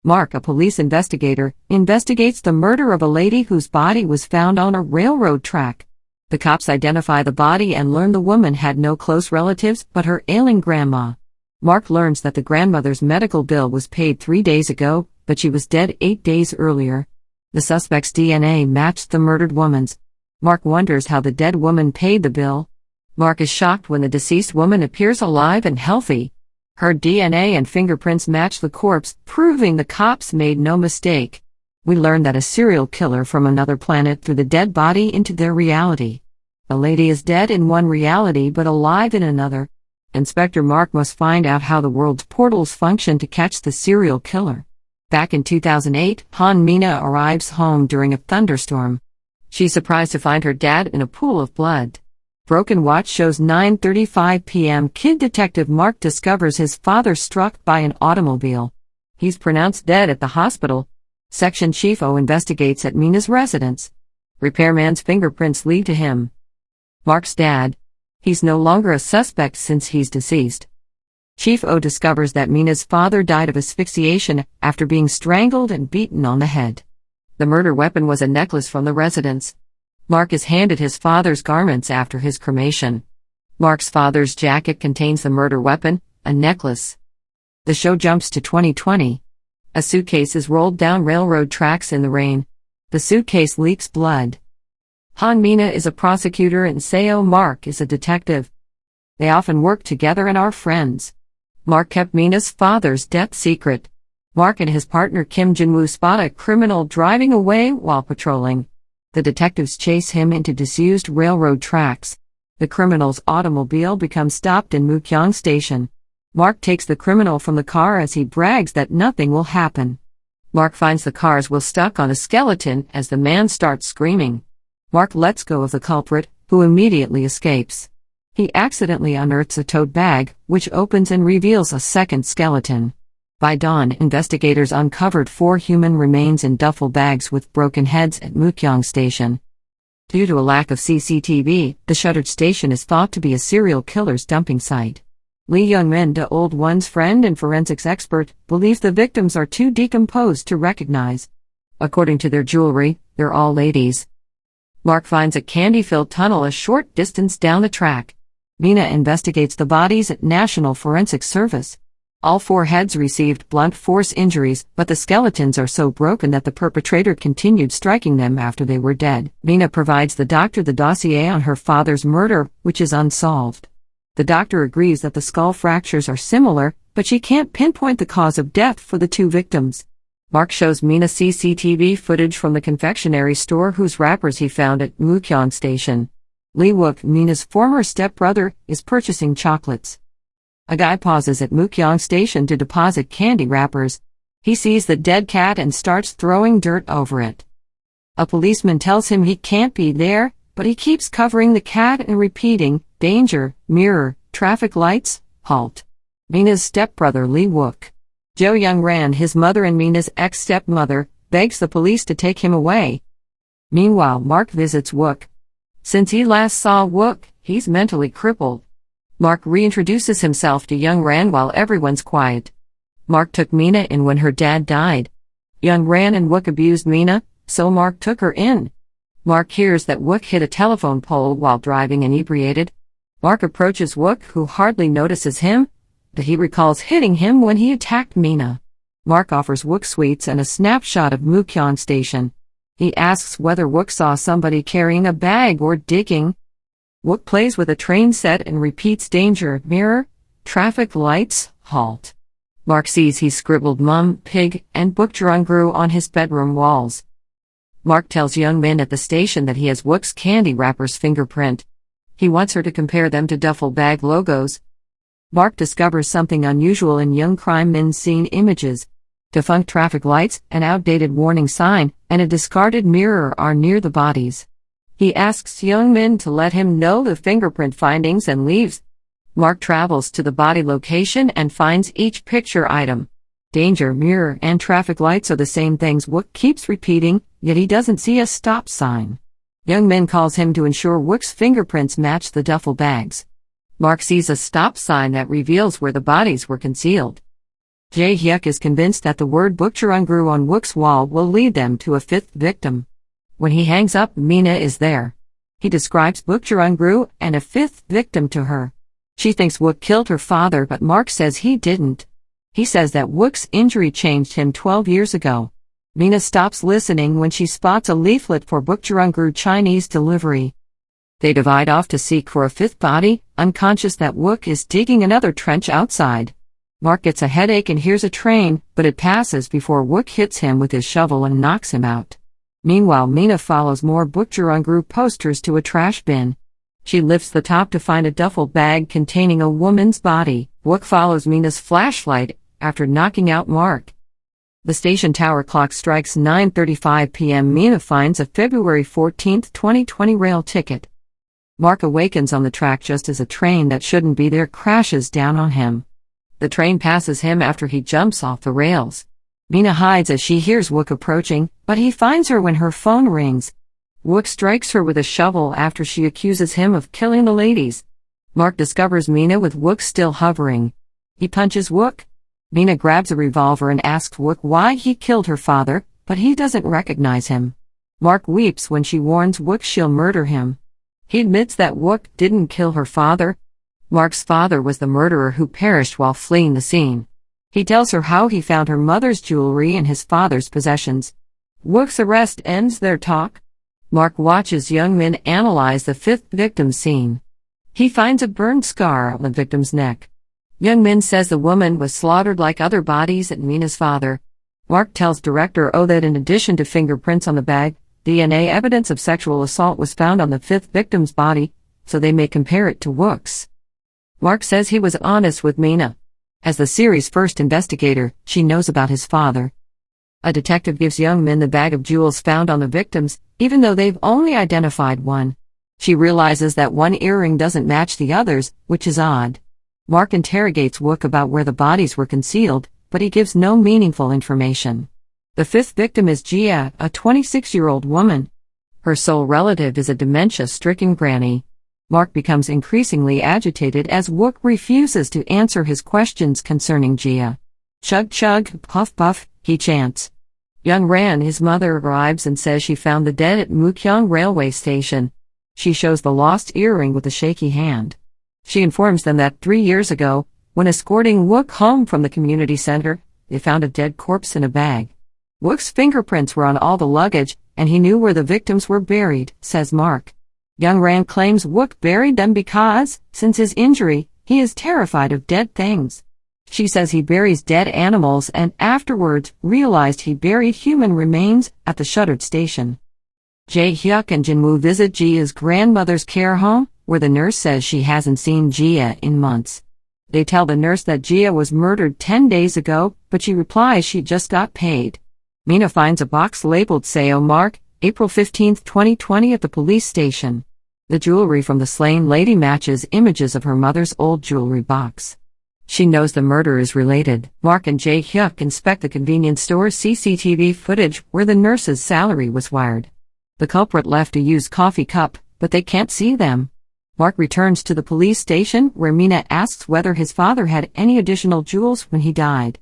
Mark, a police investigator, investigates the murder of a lady whose body was found on a railroad track. The cops identify the body and learn the woman had no close relatives but her ailing grandma. Mark learns that the grandmother's medical bill was paid 3 days ago, but she was dead 8 days earlier. The suspect's DNA matched the murdered woman's. Mark wonders how the dead woman paid the bill. Mark is shocked when the deceased woman appears alive and healthy. Her DNA and fingerprints match the corpse, proving the cops made no mistake. We learn that a serial killer from another planet threw the dead body into their reality. The lady is dead in one reality but alive in another. Inspector Mark must find out how the world's portals function to catch the serial killer. Back in 2008, Mina arrives home during a thunderstorm. She's surprised to find her dad in a pool of blood. Broken watch shows 9:35 p.m. Kid detective Mark discovers his father struck by an automobile. He's pronounced dead at the hospital. Section Chief O investigates at Mina's residence. Repairman's fingerprints lead to him. Mark's dad. He's no longer a suspect since he's deceased. Chief O discovers that Mina's father died of asphyxiation after being strangled and beaten on the head. The murder weapon was a necklace from the residence. Mark is handed his father's garments after his cremation. Mark's father's jacket contains the murder weapon, a necklace. The show jumps to 2020. A suitcase is rolled down railroad tracks in the rain. The suitcase leaks blood. Mina is a prosecutor and Sao Mark is a detective. They often work together and are friends. Mark kept Mina's father's death secret. Mark and his partner Kim Jinwoo spot a criminal driving away while patrolling. The detectives chase him into disused railroad tracks. The criminal's automobile becomes stopped in Mukhyang Station. Mark takes the criminal from the car as he brags that nothing will happen. Mark finds the car's wheel stuck on a skeleton as the man starts screaming. Mark lets go of the culprit, who immediately escapes. He accidentally unearths a tote bag, which opens and reveals a second skeleton. By dawn, investigators uncovered 4 human remains in duffel bags with broken heads at Mukhyang Station. Due to a lack of CCTV, the shuttered station is thought to be a serial killer's dumping site. Lee Young-min, the old one's friend and forensics expert, believes the victims are too decomposed to recognize. According to their jewelry, they're all ladies. Mark finds a candy-filled tunnel a short distance down the track. Mina investigates the bodies at National Forensic Service. All 4 heads received blunt force injuries, but the skeletons are so broken that the perpetrator continued striking them after they were dead. Mina provides the doctor the dossier on her father's murder, which is unsolved. The doctor agrees that the skull fractures are similar, but she can't pinpoint the cause of death for the 2 victims. Mark shows Mina CCTV footage from the confectionery store whose wrappers he found at Mukhyang Station. Lee Wook, Mina's former stepbrother, is purchasing chocolates. A guy pauses at Mukhyang Station to deposit candy wrappers. He sees the dead cat and starts throwing dirt over it. A policeman tells him he can't be there, but he keeps covering the cat and repeating, "Danger, mirror, traffic lights, halt." Mina's stepbrother Lee Wook. Jo Young-ran, his mother and Mina's ex-stepmother, begs the police to take him away. Meanwhile, Mark visits Wook. Since he last saw Wook, he's mentally crippled. Mark reintroduces himself to Young-ran while everyone's quiet. Mark took Mina in when her dad died. Young-ran and Wook abused Mina, so Mark took her in. Mark hears that Wook hit a telephone pole while driving inebriated. Mark approaches Wook, who hardly notices him, but he recalls hitting him when he attacked Mina. Mark offers Wook sweets and a snapshot of Mukhyang Station. He asks whether Wook saw somebody carrying a bag or digging. Wook plays with a train set and repeats danger, mirror, traffic lights, halt. Mark sees he's scribbled mum, pig, and book Jurungru on his bedroom walls. Mark tells Young-min at the station that he has Wook's candy wrapper's fingerprint. He wants her to compare them to duffel bag logos. Mark discovers something unusual in Young-Min's scene images. Defunct traffic lights, an outdated warning sign, and a discarded mirror are near the bodies. He asks Young-min to let him know the fingerprint findings and leaves. Mark travels to the body location and finds each picture item. Danger, mirror, and traffic lights are the same things Wook keeps repeating, yet he doesn't see a stop sign. Young-min calls him to ensure Wook's fingerprints match the duffel bags. Mark sees a stop sign that reveals where the bodies were concealed. Jae-hyuk is convinced that the word Bukchurungru on Wook's wall will lead them to a fifth victim. When he hangs up, Mina is there. He describes Bukchurungru and a fifth victim to her. She thinks Wook killed her father, but Mark says he didn't. He says that Wook's injury changed him 12 years ago. Mina stops listening when she spots a leaflet for Bukchurungru Chinese delivery. They divide off to seek for a fifth body, unconscious that Wook is digging another trench outside. Mark gets a headache and hears a train, but it passes before Wook hits him with his shovel and knocks him out. Meanwhile, Mina follows more Bukchurungru posters to a trash bin. She lifts the top to find a duffel bag containing a woman's body. Wook follows Mina's flashlight after knocking out Mark. The station tower clock strikes 9:35 p.m. Mina finds a February 14, 2020 rail ticket. Mark awakens on the track just as a train that shouldn't be there crashes down on him. The train passes him after he jumps off the rails. Mina hides as she hears Wook approaching, but he finds her when her phone rings. Wook strikes her with a shovel after she accuses him of killing the ladies. Mark discovers Mina with Wook still hovering. He punches Wook. Mina grabs a revolver and asks Wook why he killed her father, but he doesn't recognize him. Mark weeps when she warns Wook she'll murder him. He admits that Wook didn't kill her father. Mark's father was the murderer who perished while fleeing the scene. He tells her how he found her mother's jewelry and his father's possessions. Wook's arrest ends their talk. Mark watches Young Min analyze the fifth victim scene. He finds a burned scar on the victim's neck. Young Min says the woman was slaughtered like other bodies at Mina's father. Mark tells director Oh that in addition to fingerprints on the bag, DNA evidence of sexual assault was found on the fifth victim's body, so they may compare it to Wook's. Mark says he was honest with Mina. As the series' first investigator, she knows about his father. A detective gives Young Min the bag of jewels found on the victims, even though they've only identified one. She realizes that one earring doesn't match the others, which is odd. Mark interrogates Wook about where the bodies were concealed, but he gives no meaningful information. The fifth victim is Jia, a 26-year-old woman. Her sole relative is a dementia-stricken granny. Mark becomes increasingly agitated as Wook refuses to answer his questions concerning Jia. Chug chug, puff puff, he chants. Young Ran, his mother, arrives and says she found the dead at Mukyong railway station. She shows the lost earring with a shaky hand. She informs them that 3 years ago, when escorting Wook home from the community center, they found a dead corpse in a bag. Wook's fingerprints were on all the luggage, and he knew where the victims were buried, says Mark. Young Ran claims Wook buried them because, since his injury, he is terrified of dead things. She says he buries dead animals and afterwards realized he buried human remains at the shuttered station. Jae-hyuk and Jinwoo visit Jia's grandmother's care home, where the nurse says she hasn't seen Jia in months. They tell the nurse that Jia was murdered 10 days ago, but she replies she just got paid. Mina finds a box labeled Seo Mark, April 15, 2020 at the police station. The jewelry from the slain lady matches images of her mother's old jewelry box. She knows the murder is related. Mark and Jae-hyuk inspect the convenience store's CCTV footage where the nurse's salary was wired. The culprit left a used coffee cup, but they can't see them. Mark returns to the police station where Mina asks whether his father had any additional jewels when he died.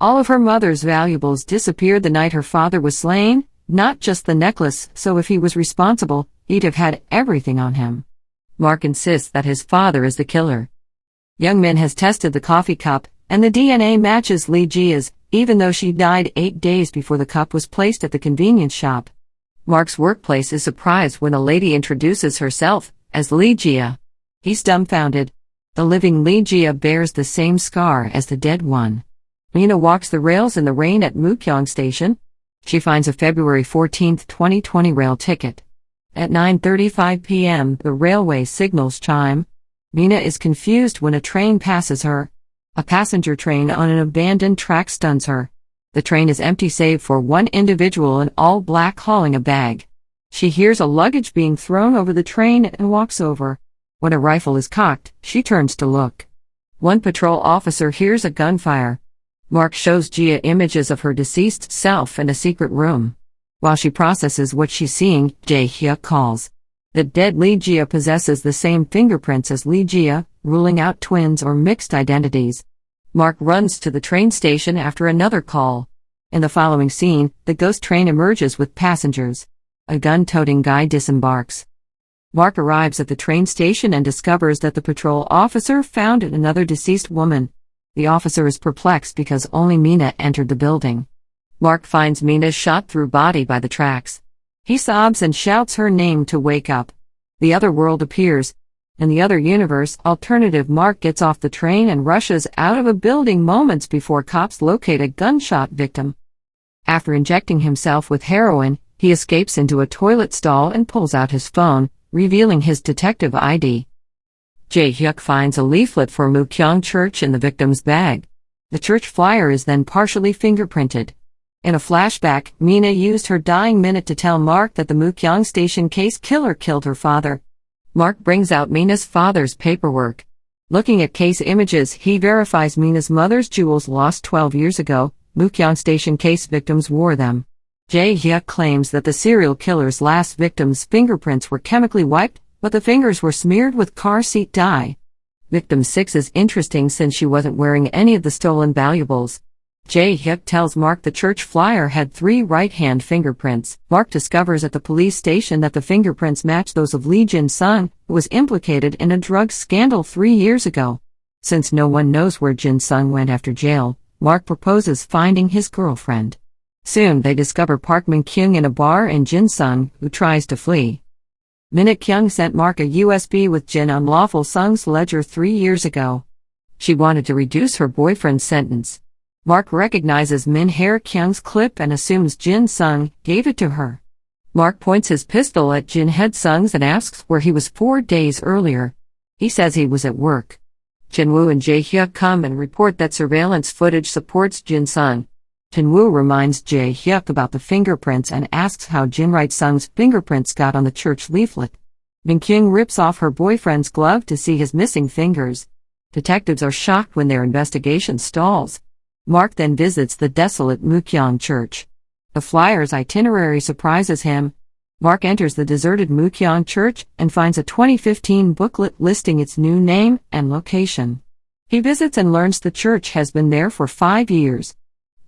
All of her mother's valuables disappeared the night her father was slain, not just the necklace, so if he was responsible, he'd have had everything on him. Mark insists that his father is the killer. Young Min has tested the coffee cup, and the DNA matches Lee Jia's, even though she died 8 days before the cup was placed at the convenience shop. Mark's workplace is surprised when a lady introduces herself as Lee Jia. He's dumbfounded. The living Lee Jia bears the same scar as the dead one. Mina walks the rails in the rain at Mukyong Station. She finds a February 14, 2020 rail ticket. At 9:35 p.m., the railway signals chime. Mina is confused when a train passes her. A passenger train on an abandoned track stuns her. The train is empty save for one individual in all black hauling a bag. She hears a luggage being thrown over the train and walks over. When a rifle is cocked, she turns to look. One patrol officer hears a gunfire. Mark shows Jia images of her deceased self in a secret room. While she processes what she's seeing, Jae-hyuk calls. The dead Lee Jia possesses the same fingerprints as Lee Jia, ruling out twins or mixed identities. Mark runs to the train station after another call. In the following scene, the ghost train emerges with passengers. A gun-toting guy disembarks. Mark arrives at the train station and discovers that the patrol officer found another deceased woman. The officer is perplexed because only Mina entered the building. Mark finds Mina's shot-through body by the tracks. He sobs and shouts her name to wake up. The other world appears. In the other universe, alternative Mark gets off the train and rushes out of a building moments before cops locate a gunshot victim. After injecting himself with heroin, he escapes into a toilet stall and pulls out his phone, revealing his detective ID. Jae-hyuk finds a leaflet for Mukyong Church in the victim's bag. The church flyer is then partially fingerprinted. In a flashback, Mina used her dying minute to tell Mark that the Mukyong Station case killer killed her father. Mark brings out Mina's father's paperwork. Looking at case images, he verifies Mina's mother's jewels lost 12 years ago. Mukyong Station case victims wore them. Jae-hyuk claims that the serial killer's last victim's fingerprints were chemically wiped, but the fingers were smeared with car seat dye. Victim 6 is interesting since she wasn't wearing any of the stolen valuables. Jae-hyuk tells Mark the church flyer had 3 right-hand fingerprints. Mark discovers at the police station that the fingerprints match those of Lee Jin-sung, who was implicated in a drug scandal 3 years ago. Since no one knows where Jin-sung went after jail, Mark proposes finding his girlfriend. Soon they discover Park Min-kyung in a bar and Jin-sung, who tries to flee. Min-kyung sent Mark a USB with Jin Unlawful Sung's ledger 3 years ago. She wanted to reduce her boyfriend's sentence. Mark recognizes Min-kyung's clip and assumes Jin-sung gave it to her. Mark points his pistol at Jin-sung's and asks where he was 4 days earlier. He says he was at work. Jinwoo and Jae-hyuk come and report that surveillance footage supports Jin-sung. Jinwoo reminds Jae-hyuk about the fingerprints and asks how Jin-sung's fingerprints got on the church leaflet. Min-kyung rips off her boyfriend's glove to see his missing fingers. Detectives are shocked when their investigation stalls. Mark then visits the desolate Mukyong Church. The flyer's itinerary surprises him. Mark enters the deserted Mukyong Church and finds a 2015 booklet listing its new name and location. He visits and learns the church has been there for 5 years.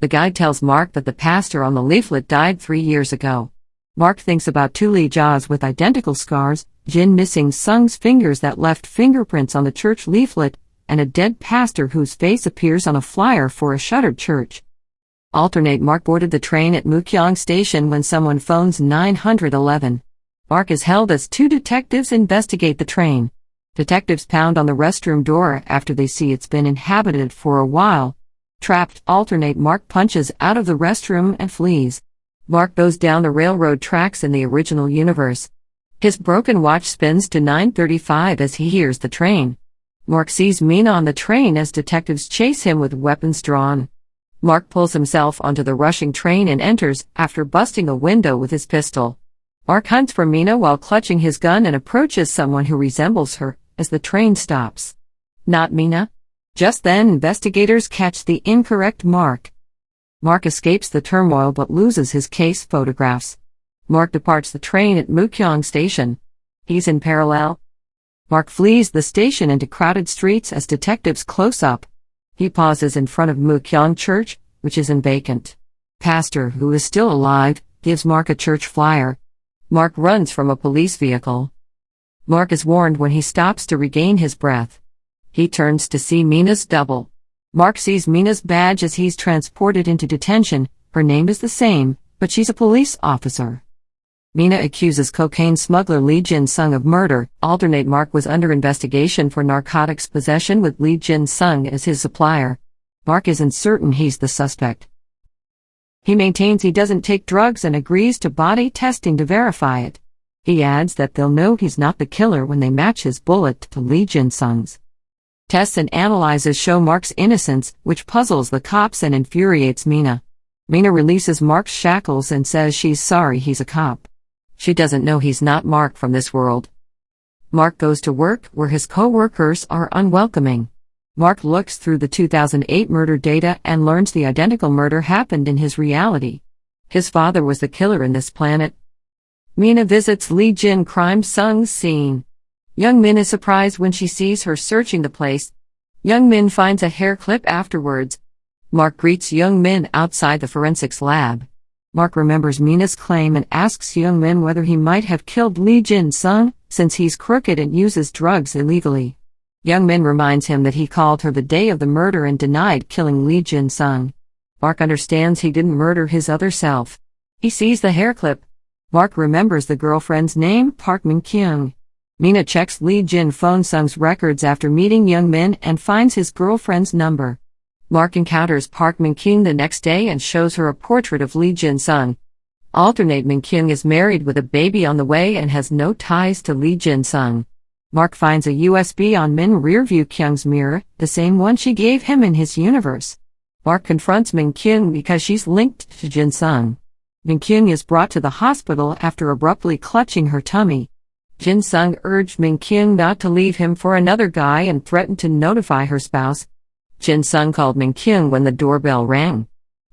The guide tells Mark that the pastor on the leaflet died 3 years ago. Mark thinks about 2 Lee Jaws with identical scars, Jin missing Sung's fingers that left fingerprints on the church leaflet, and a dead pastor whose face appears on a flyer for a shuttered church. Alternate Mark boarded the train at Mukyong Station when someone phones 911. Mark is held as 2 detectives investigate the train. Detectives pound on the restroom door after they see it's been inhabited for a while. Trapped, alternate Mark punches out of the restroom and flees. Mark goes down the railroad tracks in the original universe. His broken watch spins to 9:35 as he hears the train. Mark sees Mina on the train as detectives chase him with weapons drawn. Mark pulls himself onto the rushing train and enters after busting a window with his pistol. Mark hunts for Mina while clutching his gun and approaches someone who resembles her as the train stops. Not Mina. Just then investigators catch the incorrect Mark. Mark escapes the turmoil but loses his case photographs. Mark departs the train at Mukyong Station. He's in parallel. Mark flees the station into crowded streets as detectives close up. He pauses in front of Mukyong Church, which is vacant. Pastor, who is still alive, gives Mark a church flyer. Mark runs from a police vehicle. Mark is warned when he stops to regain his breath. He turns to see Mina's double. Mark sees Mina's badge as he's transported into detention. Her name is the same, but she's a police officer. Mina accuses cocaine smuggler Lee Jin-sung of murder. Alternate Mark was under investigation for narcotics possession with Lee Jin-sung as his supplier. Mark isn't certain he's the suspect. He maintains he doesn't take drugs and agrees to body testing to verify it. He adds that they'll know he's not the killer when they match his bullet to Lee Jin-sung's. Tests and analyses show Mark's innocence, which puzzles the cops and infuriates Mina. Mina releases Mark's shackles and says she's sorry he's a cop. She doesn't know he's not Mark from this world. Mark goes to work where his co-workers are unwelcoming. Mark looks through the 2008 murder data and learns the identical murder happened in his reality. His father was the killer in this planet. Mina visits Lee Jin-sung's scene. Young Min is surprised when she sees her searching the place. Young Min finds a hair clip afterwards. Mark greets Young Min outside the forensics lab. Mark remembers Mina's claim and asks Young Min whether he might have killed Lee Jin-sung, since he's crooked and uses drugs illegally. Young Min reminds him that he called her the day of the murder and denied killing Lee Jin-sung. Mark understands he didn't murder his other self. He sees the hair clip. Mark remembers the girlfriend's name, Park Min-kyung. Mina checks Lee Jin-sung's records after meeting Young Min and finds his girlfriend's number. Mark encounters Park Min-kyung the next day and shows her a portrait of Lee Jin-sung. Alternate Min-kyung is married with a baby on the way and has no ties to Lee Jin-sung. Mark finds a USB on Min rearview Kyung's mirror, the same one she gave him in his universe. Mark confronts Min-kyung because she's linked to Jin-sung. Min-kyung is brought to the hospital after abruptly clutching her tummy. Jin-sung urged Min-kyung not to leave him for another guy and threatened to notify her spouse. Jin-sung called Min-kyung when the doorbell rang.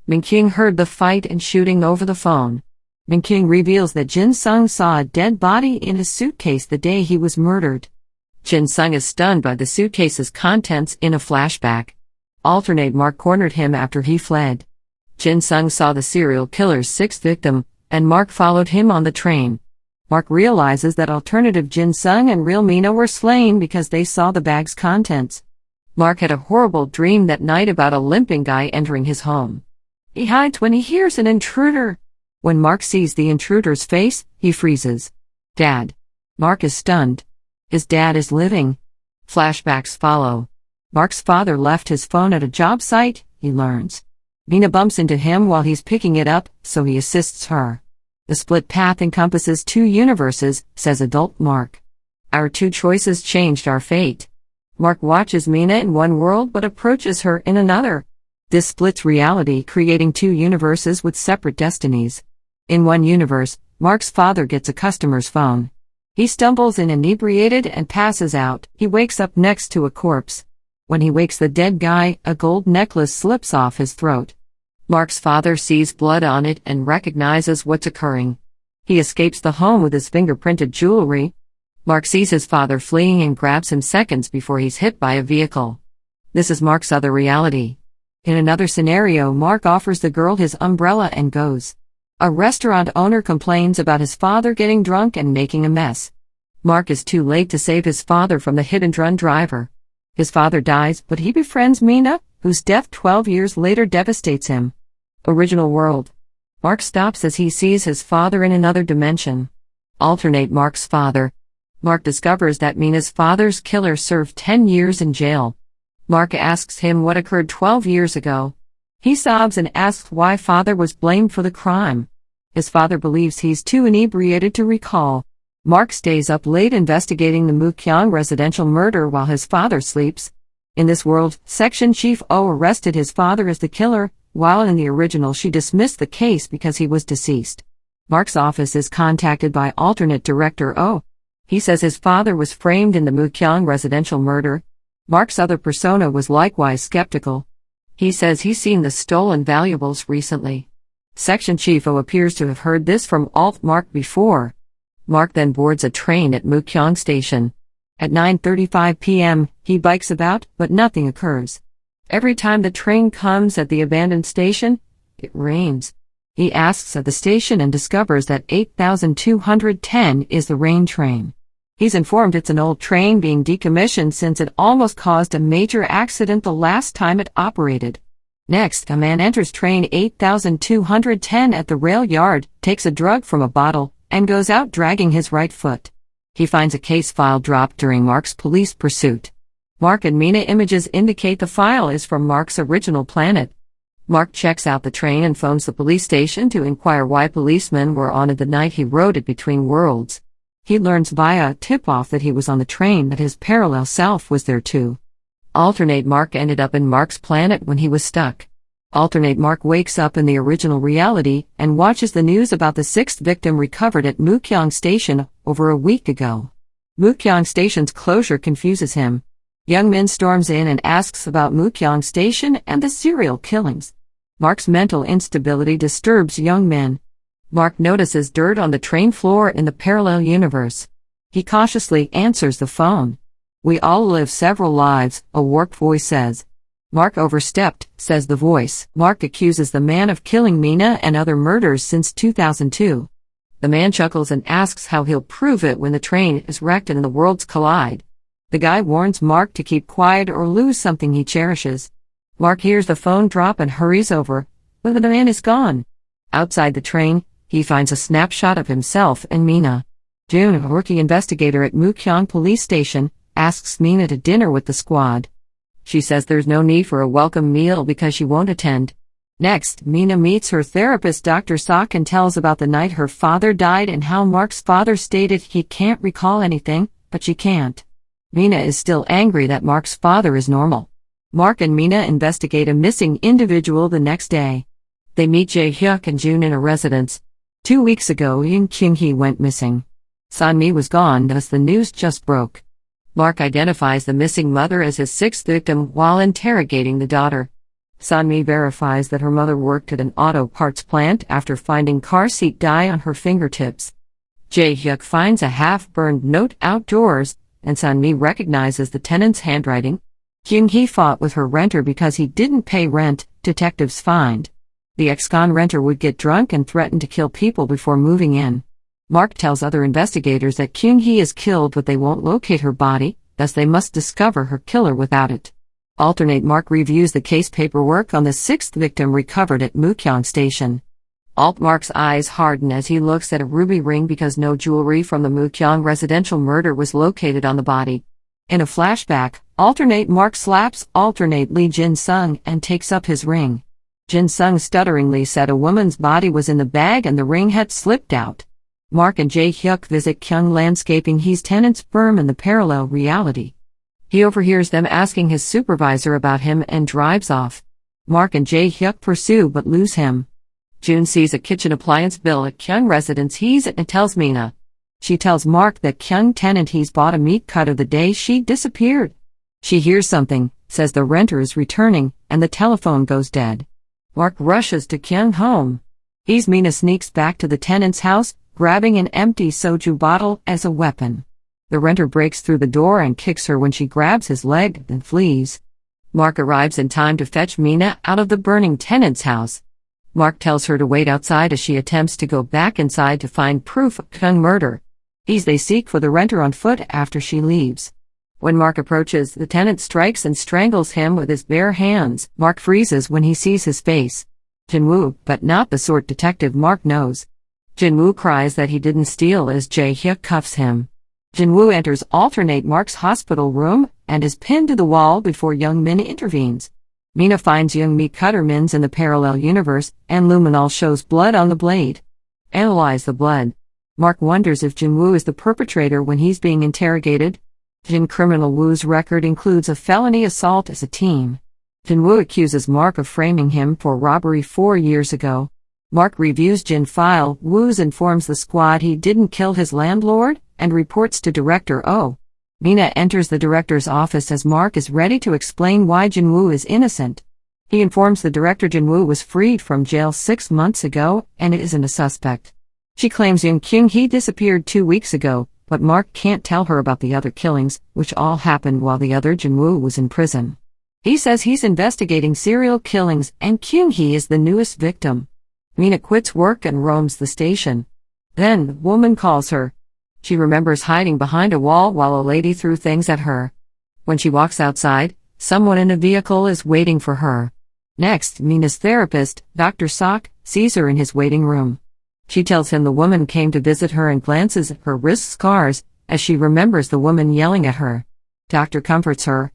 Min-kyung heard the fight and shooting over the phone. Min-kyung reveals that Jin-sung saw a dead body in his suitcase the day he was murdered. Jin-sung is stunned by the suitcase's contents in a flashback. Alternate Mark cornered him after he fled. Jin-sung saw the serial killer's sixth victim, and Mark followed him on the train. Mark realizes that alternative Jin-sung and real Mina were slain because they saw the bag's contents. Mark had a horrible dream that night about a limping guy entering his home. He hides when he hears an intruder. When Mark sees the intruder's face, he freezes. Dad. Mark is stunned. His dad is living. Flashbacks follow. Mark's father left his phone at a job site, he learns. Mina bumps into him while he's picking it up, so he assists her. The split path encompasses two universes, says adult Mark. Our two choices changed our fate. Mark watches Mina in one world but approaches her in another. This splits reality, creating two universes with separate destinies. In one universe, Mark's father gets a customer's phone. He stumbles in inebriated and passes out. He wakes up next to a corpse. When he wakes the dead guy, a gold necklace slips off his throat. Mark's father sees blood on it and recognizes what's occurring. He escapes the home with his fingerprinted jewelry. Mark sees his father fleeing and grabs him seconds before he's hit by a vehicle. This is Mark's other reality. In another scenario, Mark offers the girl his umbrella and goes. A restaurant owner complains about his father getting drunk and making a mess. Mark is too late to save his father from the hit-and-run driver. His father dies, but he befriends Mina, whose death 12 years later devastates him. Original world. Mark stops as he sees his father in another dimension. Alternate Mark's father. Mark discovers that Mina's father's killer served 10 years in jail. Mark asks him what occurred 12 years ago. He sobs and asks why father was blamed for the crime. His father believes he's too inebriated to recall. Mark stays up late investigating the Mukyang residential murder while his father sleeps. In this world, Section Chief O arrested his father as the killer, while in the original she dismissed the case because he was deceased. Mark's office is contacted by alternate Director O. He says his father was framed in the Mukyang residential murder. Mark's other persona was likewise skeptical. He says he's seen the stolen valuables recently. Section Chief O appears to have heard this from Alt Mark before. Mark then boards a train at Mukyang Station. At 9:35 p.m., he bikes about, but nothing occurs. Every time the train comes at the abandoned station, it rains. He asks at the station and discovers that 8210 is the rain train. He's informed it's an old train being decommissioned since it almost caused a major accident the last time it operated. Next, a man enters train 8210 at the rail yard, takes a drug from a bottle, and goes out dragging his right foot. He finds a case file dropped during Mark's police pursuit. Mark and Mina images indicate the file is from Mark's original planet. Mark checks out the train and phones the police station to inquire why policemen were on it the night he rode it between worlds. He learns via a tip-off that he was on the train that his parallel self was there too. Alternate Mark ended up in Mark's planet when he was stuck. Alternate Mark wakes up in the original reality and watches the news about the sixth victim recovered at Mukyang Station over a week ago. Mukyang Station's closure confuses him. Young Min storms in and asks about Mukyang Station and the serial killings. Mark's mental instability disturbs Young Min. Mark notices dirt on the train floor in the parallel universe. He cautiously answers the phone. We all live several lives, a work voice says. Mark overstepped, says the voice. Mark accuses the man of killing Mina and other murders since 2002. The man chuckles and asks how he'll prove it when the train is wrecked and the worlds collide. The guy warns Mark to keep quiet or lose something he cherishes. Mark hears the phone drop and hurries over, but the man is gone. Outside the train, he finds a snapshot of himself and Mina. June, a rookie investigator at Mukyong police station, asks Mina to dinner with the squad. She says there's no need for a welcome meal because she won't attend. Next, Mina meets her therapist Dr. Sok and tells about the night her father died and how Mark's father stated he can't recall anything, but she can't. Mina is still angry that Mark's father is normal. Mark and Mina investigate a missing individual the next day. They meet Jae-hyuk and June in a residence. 2 weeks ago, Yoon Kyung-hee went missing. San-mi was gone, thus the news just broke. Mark identifies the missing mother as his sixth victim while interrogating the daughter. San-mi verifies that her mother worked at an auto parts plant after finding car seat dye on her fingertips. Jae-hyuk finds a half-burned note outdoors, and San-mi recognizes the tenant's handwriting. Kyung-hee fought with her renter because he didn't pay rent, detectives find. The ex-con renter would get drunk and threaten to kill people before moving in. Mark tells other investigators that Kyung-hee is killed but they won't locate her body, thus they must discover her killer without it. Alternate Mark reviews the case paperwork on the sixth victim recovered at Mukyong Station. Mark's eyes harden as he looks at a ruby ring because no jewelry from the Mukyong residential murder was located on the body. In a flashback, alternate Mark slaps alternate Lee Jin-sung and takes up his ring. Jin-sung stutteringly said a woman's body was in the bag and the ring had slipped out. Mark and Jae-hyuk visit Kyung Landscaping, his tenant's firm in the parallel reality. He overhears them asking his supervisor about him and drives off. Mark and Jae-hyuk pursue but lose him. June sees a kitchen appliance bill at Kyung residence he's at and tells Mina. She tells Mark that Kyung tenant he's bought a meat cutter the day she disappeared. She hears something, says the renter is returning, and the telephone goes dead. Mark rushes to Kyung home. Mina sneaks back to the tenant's house, grabbing an empty soju bottle as a weapon. The renter breaks through the door and kicks her when she grabs his leg and flees. Mark arrives in time to fetch Mina out of the burning tenant's house. Mark tells her to wait outside as she attempts to go back inside to find proof of Kyung murder. They seek for the renter on foot after she leaves. When Mark approaches, the tenant strikes and strangles him with his bare hands. Mark freezes when he sees his face. Jin-woo, but not the sort detective Mark knows. Jin-woo cries that he didn't steal as Jae-hyuk cuffs him. Jin-woo enters alternate Mark's hospital room and is pinned to the wall before young Min intervenes. Mina finds young Mi cutter Min's in the parallel universe, and luminol shows blood on the blade. Analyze the blood. Mark wonders if Jin-woo is the perpetrator when he's being interrogated. Jin criminal Woo's record includes a felony assault as a teen. Jin-woo accuses Mark of framing him for robbery 4 years ago. Mark reviews Jin file. Woo's informs the squad he didn't kill his landlord, and reports to Director O. Mina enters the director's office as Mark is ready to explain why Jin-woo is innocent. He informs the director Jin-woo was freed from jail 6 months ago and isn't a suspect. She claims Yoon Kyung-hee disappeared 2 weeks ago, but Mark can't tell her about the other killings, which all happened while the other Jin-woo was in prison. He says he's investigating serial killings and Kyung-hee is the newest victim. Mina quits work and roams the station. Then, the woman calls her. She remembers hiding behind a wall while a lady threw things at her. When she walks outside, someone in a vehicle is waiting for her. Next, Mina's therapist, Dr. Sok, sees her in his waiting room. She tells him the woman came to visit her and glances at her wrist scars, as she remembers the woman yelling at her. Doctor comforts her.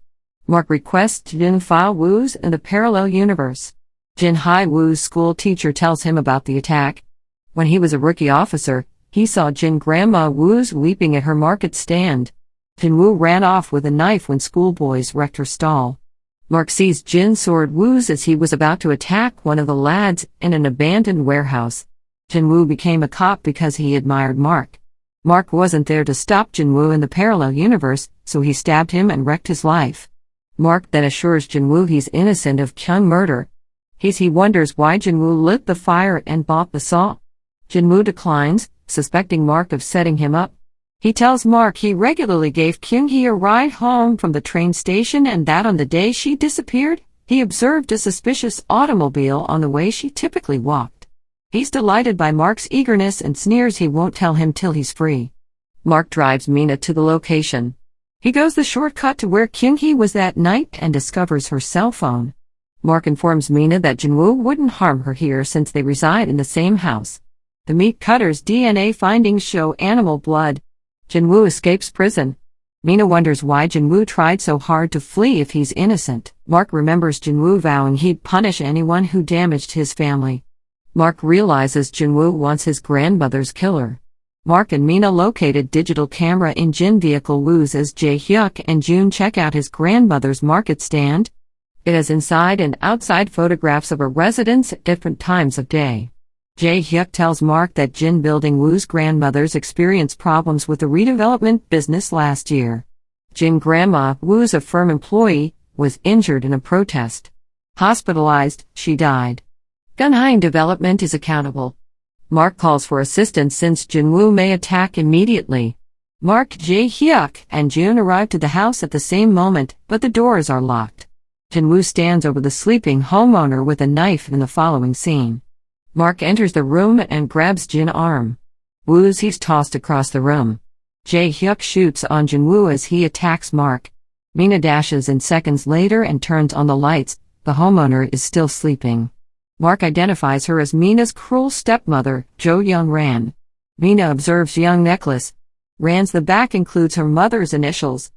Mark requests Jin file Woo's in the parallel universe. Jin Hai Woo's school teacher tells him about the attack. When he was a rookie officer, he saw Jin Grandma Woo's weeping at her market stand. Jin Woo ran off with a knife when schoolboys wrecked her stall. Mark sees Jin sword Woo's as he was about to attack one of the lads in an abandoned warehouse. Jin Woo became a cop because he admired Mark. Mark wasn't there to stop Jin Woo in the parallel universe, so he stabbed him and wrecked his life. Mark then assures Jin Woo he's innocent of Kyung murder. He wonders why Jin Woo lit the fire and bought the saw. Jin Woo declines, suspecting Mark of setting him up. He tells Mark he regularly gave Kyung-hee a ride home from the train station and that on the day she disappeared, he observed a suspicious automobile on the way she typically walked. He's delighted by Mark's eagerness and sneers he won't tell him till he's free. Mark drives Mina to the location. He goes the shortcut to where Kyung-hee was that night and discovers her cell phone. Mark informs Mina that Jinwoo wouldn't harm her here since they reside in the same house. The meat cutter's DNA findings show animal blood. Jinwoo escapes prison. Mina wonders why Jinwoo tried so hard to flee if he's innocent. Mark remembers Jinwoo vowing he'd punish anyone who damaged his family. Mark realizes Jinwoo wants his grandmother's killer. Mark and Mina located digital camera in Jin vehicle Woo's as Jae-hyuk and Jun check out his grandmother's market stand. It has inside and outside photographs of a residence at different times of day. Jae-hyuk tells Mark that Jin building Woo's grandmother's experienced problems with the redevelopment business last year. Jin grandma, Woo's a firm employee, was injured in a protest. Hospitalized, she died. Gunheim Development is accountable. Mark calls for assistance since Jinwoo may attack immediately. Mark, Jae-hyuk, and Jun arrive to the house at the same moment, but the doors are locked. Jinwoo stands over the sleeping homeowner with a knife in the following scene. Mark enters the room and grabs Jin's arm. Woo's he's tossed across the room. Jae-hyuk shoots on Jinwoo as he attacks Mark. Mina dashes in seconds later and turns on the lights. The homeowner is still sleeping. Mark identifies her as Mina's cruel stepmother, Jo Young-ran. Mina observes young necklace. Ran's the back includes her mother's initials.